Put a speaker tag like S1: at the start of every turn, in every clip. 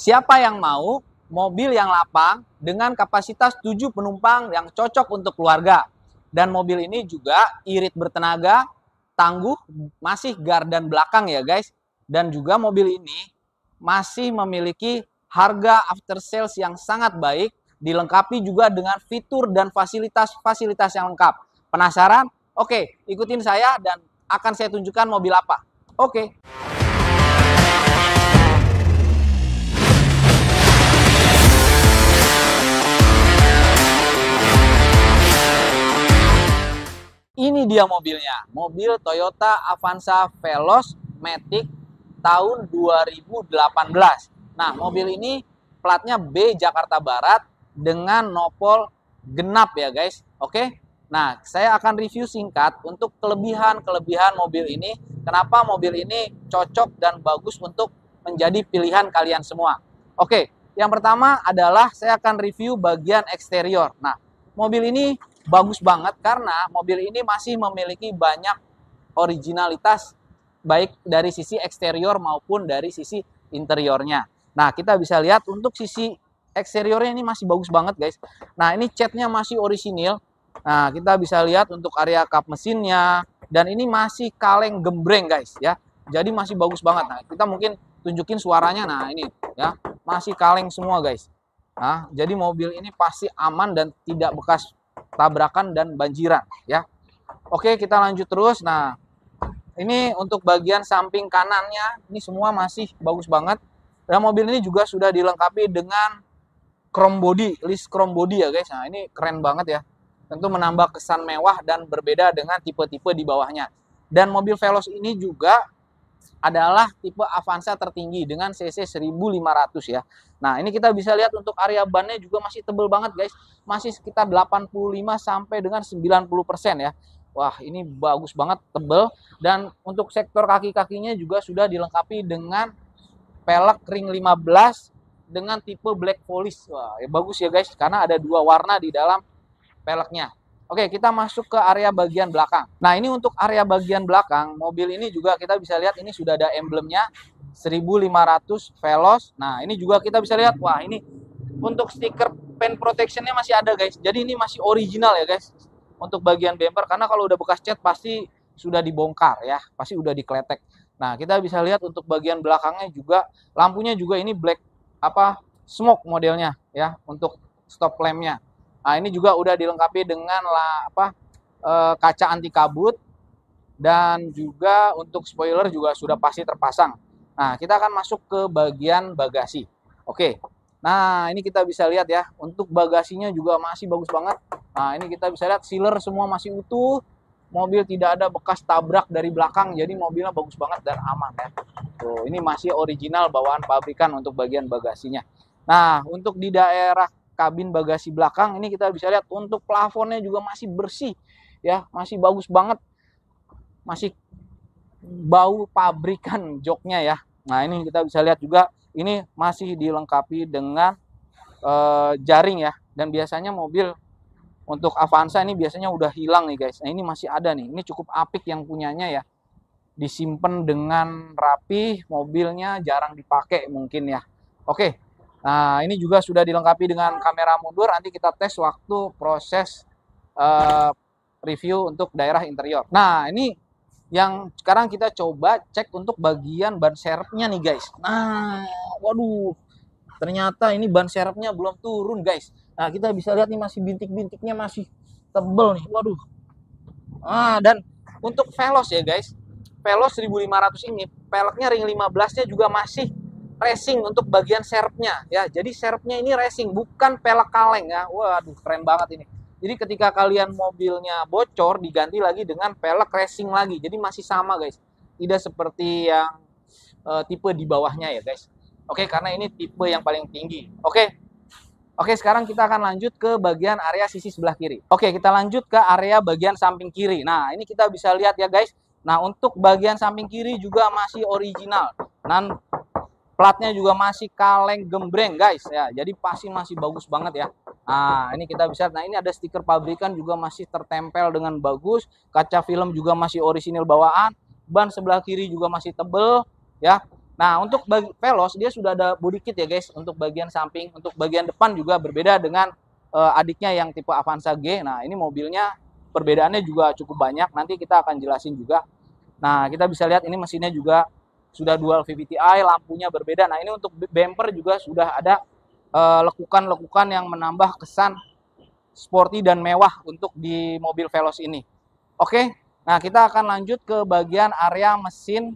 S1: Siapa yang mau mobil yang lapang dengan kapasitas 7 penumpang yang cocok untuk keluarga? Dan mobil ini juga irit bertenaga, tangguh, masih gardan belakang ya guys. Dan juga mobil ini masih memiliki harga after sales yang sangat baik, dilengkapi juga dengan fitur dan fasilitas-fasilitas yang lengkap. Penasaran? Oke, ikutin saya dan akan saya tunjukkan mobil apa. Oke. Ini dia mobilnya, mobil Toyota Avanza Veloz Matic tahun 2018. Nah, mobil ini platnya B Jakarta Barat dengan nopol genap ya guys. Oke. Nah, saya akan review singkat untuk kelebihan-kelebihan mobil ini. Kenapa mobil ini cocok dan bagus untuk menjadi pilihan kalian semua. Oke, yang pertama adalah saya akan review bagian eksterior. Nah, mobil ini bagus banget karena mobil ini masih memiliki banyak originalitas baik dari sisi eksterior maupun dari sisi interiornya. Nah, kita bisa lihat untuk sisi eksteriornya ini masih bagus banget guys. Nah, ini catnya masih orisinil. Nah, kita bisa lihat untuk area kap mesinnya dan ini masih kaleng gembreng guys ya. Jadi masih bagus banget. Nah, kita mungkin tunjukin suaranya. Nah, ini ya, masih kaleng semua guys. Nah, jadi mobil ini pasti aman dan tidak bekas tabrakan dan banjiran ya. Oke, kita lanjut terus. Nah, ini untuk bagian samping kanannya ini semua masih bagus banget. Dan mobil ini juga sudah dilengkapi dengan chrome body, list chrome body ya guys. Nah, ini keren banget ya. Tentu menambah kesan mewah dan berbeda dengan tipe-tipe di bawahnya. Dan mobil Veloz ini juga adalah tipe Avanza tertinggi dengan cc 1500 ya. Nah, ini kita bisa lihat untuk area bannya juga masih tebel banget guys. Masih sekitar 85 sampai dengan 90% ya. Wah, ini bagus banget, tebel. Dan untuk sektor kaki-kakinya juga sudah dilengkapi dengan pelek ring 15 dengan tipe black polish. Wah, ya bagus ya guys, karena ada dua warna di dalam peleknya. Oke, kita masuk ke area bagian belakang. Nah, ini untuk area bagian belakang, mobil ini juga kita bisa lihat ini sudah ada emblemnya 1500 Veloz. Nah, ini juga kita bisa lihat, wah ini untuk stiker paint protectionnya masih ada guys. Jadi ini masih original ya guys. Untuk bagian bumper, karena kalau udah bekas cat pasti sudah dibongkar ya, pasti udah dikletek. Nah, kita bisa lihat untuk bagian belakangnya juga, lampunya juga ini black smoke modelnya ya, untuk stop lampnya. Nah, ini juga udah dilengkapi dengan kaca anti kabut dan juga untuk spoiler juga sudah pasti terpasang. Nah, kita akan masuk ke bagian bagasi. Oke. Nah, ini kita bisa lihat ya, untuk bagasinya juga masih bagus banget. Nah, ini kita bisa lihat sealer semua masih utuh. Mobil tidak ada bekas tabrak dari belakang, jadi mobilnya bagus banget dan aman ya. Tuh, ini masih original bawaan pabrikan untuk bagian bagasinya. Nah, untuk di daerah kabin bagasi belakang ini kita bisa lihat untuk plafonnya juga masih bersih ya, masih bagus banget, masih bau pabrikan joknya ya. Nah, ini kita bisa lihat juga ini masih dilengkapi dengan jaring ya, dan biasanya mobil untuk Avanza ini biasanya udah hilang nih guys. Nah, ini masih ada nih, ini cukup apik yang punyanya ya, disimpan dengan rapi, mobilnya jarang dipakai mungkin ya. Oke. Nah, ini juga sudah dilengkapi dengan kamera mundur. Nanti kita tes waktu proses review untuk daerah interior. Nah, ini yang sekarang kita coba cek untuk bagian ban serepnya nih guys. Nah, waduh, ternyata ini ban serepnya belum turun guys. Nah, kita bisa lihat nih masih bintik-bintiknya masih tebel nih. Waduh. Dan untuk Veloz ya guys, Veloz 1500 ini peleknya ring 15-nya juga masih racing untuk bagian serepnya ya. Jadi serepnya ini racing, bukan pelek kaleng ya. Waduh, keren banget ini. Jadi ketika kalian mobilnya bocor, diganti lagi dengan pelek racing lagi. Jadi masih sama guys. Tidak seperti yang tipe di bawahnya ya guys. Oke, karena ini tipe yang paling tinggi. Oke, sekarang kita akan lanjut ke bagian area sisi sebelah kiri. Oke, kita lanjut ke area bagian samping kiri. Nah, ini kita bisa lihat ya guys. Nah, untuk bagian samping kiri juga masih original. Dan platnya juga masih kaleng gembreng guys ya. Jadi pasti masih bagus banget ya. Nah, ini kita bisa, nah ini ada stiker pabrikan juga masih tertempel dengan bagus. Kaca film juga masih orisinil bawaan. Ban sebelah kiri juga masih tebel ya. Nah, untuk Veloz dia sudah ada body kit ya guys, untuk bagian samping, untuk bagian depan juga berbeda dengan adiknya yang tipe Avanza G. Nah, ini mobilnya perbedaannya juga cukup banyak, nanti kita akan jelasin juga. Nah, kita bisa lihat ini mesinnya juga sudah dual VVTi, lampunya berbeda. Nah, ini untuk bumper juga sudah ada lekukan-lekukan yang menambah kesan sporty dan mewah untuk di mobil Veloz ini. Oke, nah kita akan lanjut ke bagian area mesin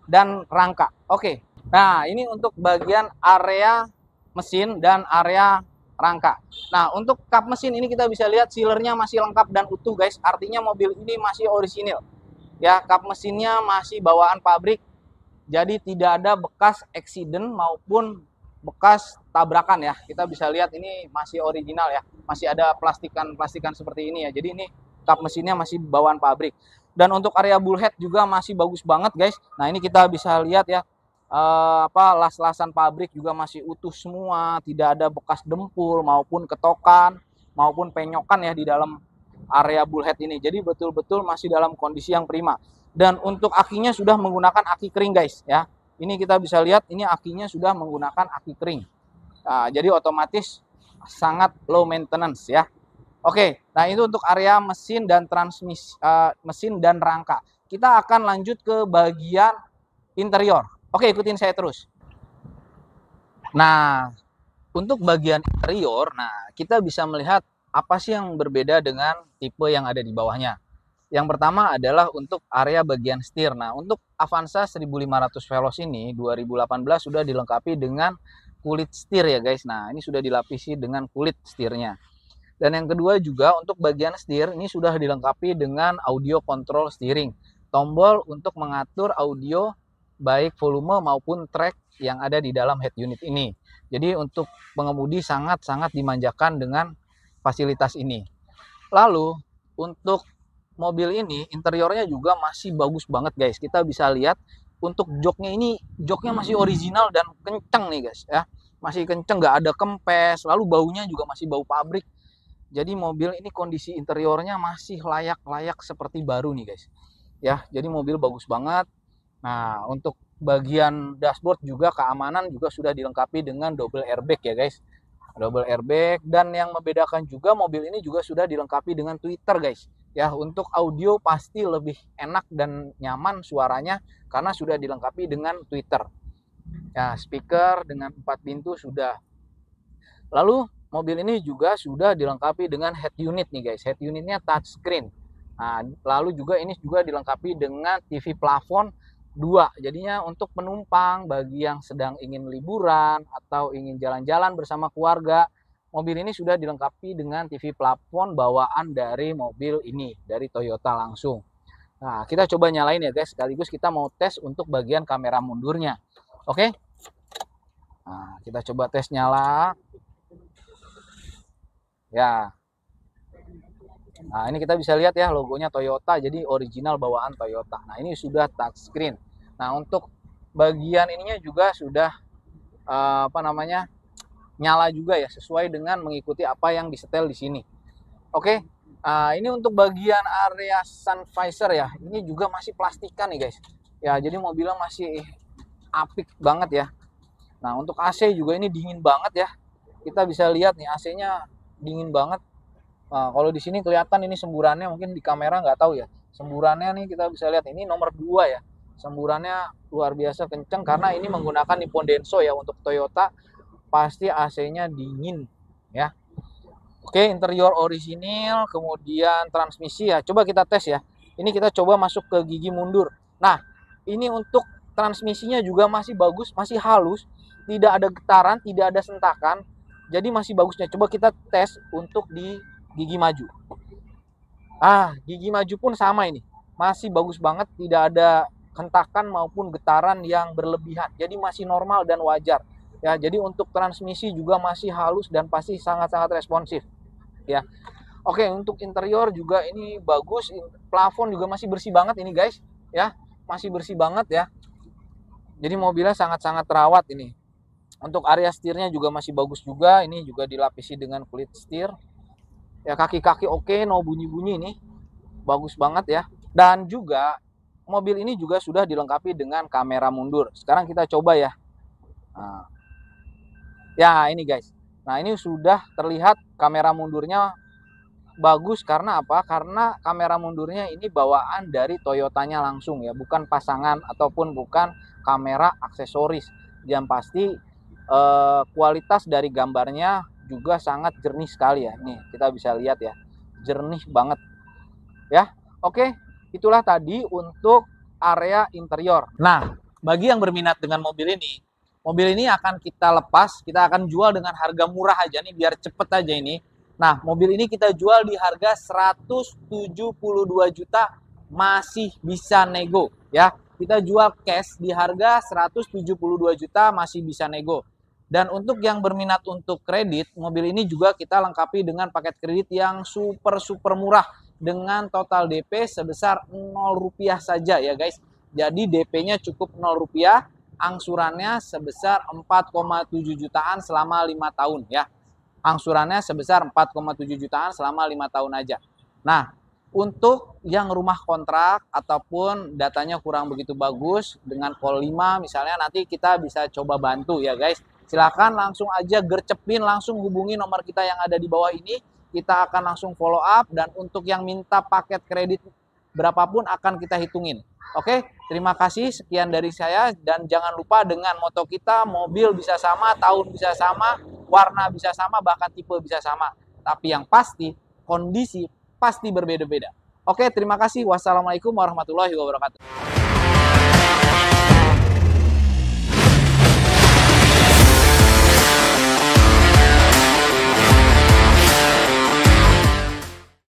S1: dan rangka. Oke, nah ini untuk bagian area mesin dan area rangka. Nah, untuk kap mesin ini kita bisa lihat sealernya masih lengkap dan utuh guys, artinya mobil ini masih orisinil. Ya, kap mesinnya masih bawaan pabrik, jadi tidak ada bekas accident maupun bekas tabrakan ya. Kita bisa lihat ini masih original ya, masih ada plastikan seperti ini ya. Jadi ini kap mesinnya masih bawaan pabrik. Dan untuk area bullhead juga masih bagus banget guys. Nah, ini kita bisa lihat ya, las-lasan pabrik juga masih utuh semua, tidak ada bekas dempul maupun ketokan maupun penyokan ya di dalam area bullhead ini. Jadi betul-betul masih dalam kondisi yang prima. Dan untuk akinya sudah menggunakan aki kering guys ya. Ini kita bisa lihat ini akinya sudah menggunakan aki kering. Nah, jadi otomatis sangat low maintenance ya. Oke, nah itu untuk area mesin dan transmisi, mesin dan rangka. Kita akan lanjut ke bagian interior. Oke, ikutin saya terus. Nah, untuk bagian interior, nah kita bisa melihat apa sih yang berbeda dengan tipe yang ada di bawahnya. Yang pertama adalah untuk area bagian setir. Nah, untuk Avanza 1500 Veloz ini 2018 sudah dilengkapi dengan kulit setir ya guys. Nah, ini sudah dilapisi dengan kulit setirnya. Dan yang kedua juga untuk bagian setir ini sudah dilengkapi dengan audio control steering. Tombol untuk mengatur audio baik volume maupun track yang ada di dalam head unit ini. Jadi untuk pengemudi sangat-sangat dimanjakan dengan fasilitas ini. Lalu untuk mobil ini interiornya juga masih bagus banget guys. Kita bisa lihat untuk joknya ini, joknya masih original dan kenceng nih guys ya. Masih kenceng, nggak ada kempes. Lalu baunya juga masih bau pabrik. Jadi mobil ini kondisi interiornya masih layak-layak seperti baru nih guys. Ya, jadi mobil bagus banget. Nah, untuk bagian dashboard juga keamanan juga sudah dilengkapi dengan double airbag ya guys. Double airbag, dan yang membedakan juga mobil ini juga sudah dilengkapi dengan tweeter guys. Ya, untuk audio pasti lebih enak dan nyaman suaranya karena sudah dilengkapi dengan tweeter. Ya, speaker dengan 4 pintu sudah. Lalu mobil ini juga sudah dilengkapi dengan head unit nih guys. Head unitnya touchscreen. Nah, lalu juga ini juga dilengkapi dengan TV plafon 2. Jadinya untuk penumpang bagi yang sedang ingin liburan atau ingin jalan-jalan bersama keluarga, mobil ini sudah dilengkapi dengan TV plafon bawaan dari mobil ini, dari Toyota langsung. Nah, kita coba nyalain ya guys, sekaligus kita mau tes untuk bagian kamera mundurnya. Oke? Nah, kita coba tes nyala. Ya. Nah, ini kita bisa lihat ya logonya Toyota, jadi original bawaan Toyota. Nah, ini sudah touchscreen. Nah, untuk bagian ininya juga sudah nyala juga ya, sesuai dengan mengikuti apa yang disetel di sini. Oke. Ini untuk bagian area sun visor ya. Ini juga masih plastikan nih guys. Ya, jadi mobilnya masih apik banget ya. Nah, untuk AC juga ini dingin banget ya. Kita bisa lihat nih AC-nya dingin banget. Nah, kalau di sini kelihatan ini semburannya, mungkin di kamera nggak tahu ya. Semburannya nih kita bisa lihat ini nomor 2 ya. Semburannya luar biasa kenceng karena ini menggunakan Nippon Denso ya. Untuk Toyota pasti AC-nya dingin ya. Oke, interior orisinil, kemudian transmisi ya. Coba kita tes ya. Ini kita coba masuk ke gigi mundur. Nah, ini untuk transmisinya juga masih bagus, masih halus, tidak ada getaran, tidak ada sentakan. Jadi masih bagusnya. Coba kita tes untuk di gigi maju. Gigi maju pun sama ini. Masih bagus banget, tidak ada hentakan maupun getaran yang berlebihan. Jadi masih normal dan wajar. Ya, jadi untuk transmisi juga masih halus dan pasti sangat-sangat responsif. Ya. Oke, untuk interior juga ini bagus. Plafon juga masih bersih banget ini guys. Ya, masih bersih banget ya. Jadi mobilnya sangat-sangat terawat ini. Untuk area setirnya juga masih bagus juga. Ini juga dilapisi dengan kulit setir. Ya, kaki-kaki oke, no bunyi-bunyi ini. Bagus banget ya. Dan juga mobil ini juga sudah dilengkapi dengan kamera mundur. Sekarang kita coba ya. Nah, ya ini guys. Nah ini sudah terlihat kamera mundurnya bagus karena apa? Karena kamera mundurnya ini bawaan dari Toyotanya langsung ya, bukan pasangan ataupun bukan kamera aksesoris. Yang pasti kualitas dari gambarnya juga sangat jernih sekali ya. Nih kita bisa lihat ya, jernih banget ya. Oke, itulah tadi untuk area interior. Nah, bagi yang berminat dengan mobil ini akan kita lepas, kita akan jual dengan harga murah aja nih, biar cepet aja ini. Nah, mobil ini kita jual di harga 172 juta, masih bisa nego ya. Kita jual cash di harga 172 juta, masih bisa nego. Dan untuk yang berminat untuk kredit, mobil ini juga kita lengkapi dengan paket kredit yang super murah dengan total DP sebesar 0 rupiah saja ya guys. Jadi DP-nya cukup 0 rupiah, angsurannya sebesar 4,7 jutaan selama 5 tahun ya. Angsurannya sebesar 4,7 jutaan selama 5 tahun aja. Nah, untuk yang rumah kontrak ataupun datanya kurang begitu bagus dengan Call 5 misalnya, nanti kita bisa coba bantu ya guys. Silakan langsung aja gercepin, langsung hubungi nomor kita yang ada di bawah ini. Kita akan langsung follow up, dan untuk yang minta paket kredit berapapun akan kita hitungin. Oke, terima kasih, sekian dari saya, dan jangan lupa dengan moto kita, mobil bisa sama, tahun bisa sama, warna bisa sama, bahkan tipe bisa sama. Tapi yang pasti, kondisi pasti berbeda-beda. Oke, terima kasih. Wassalamualaikum warahmatullahi wabarakatuh.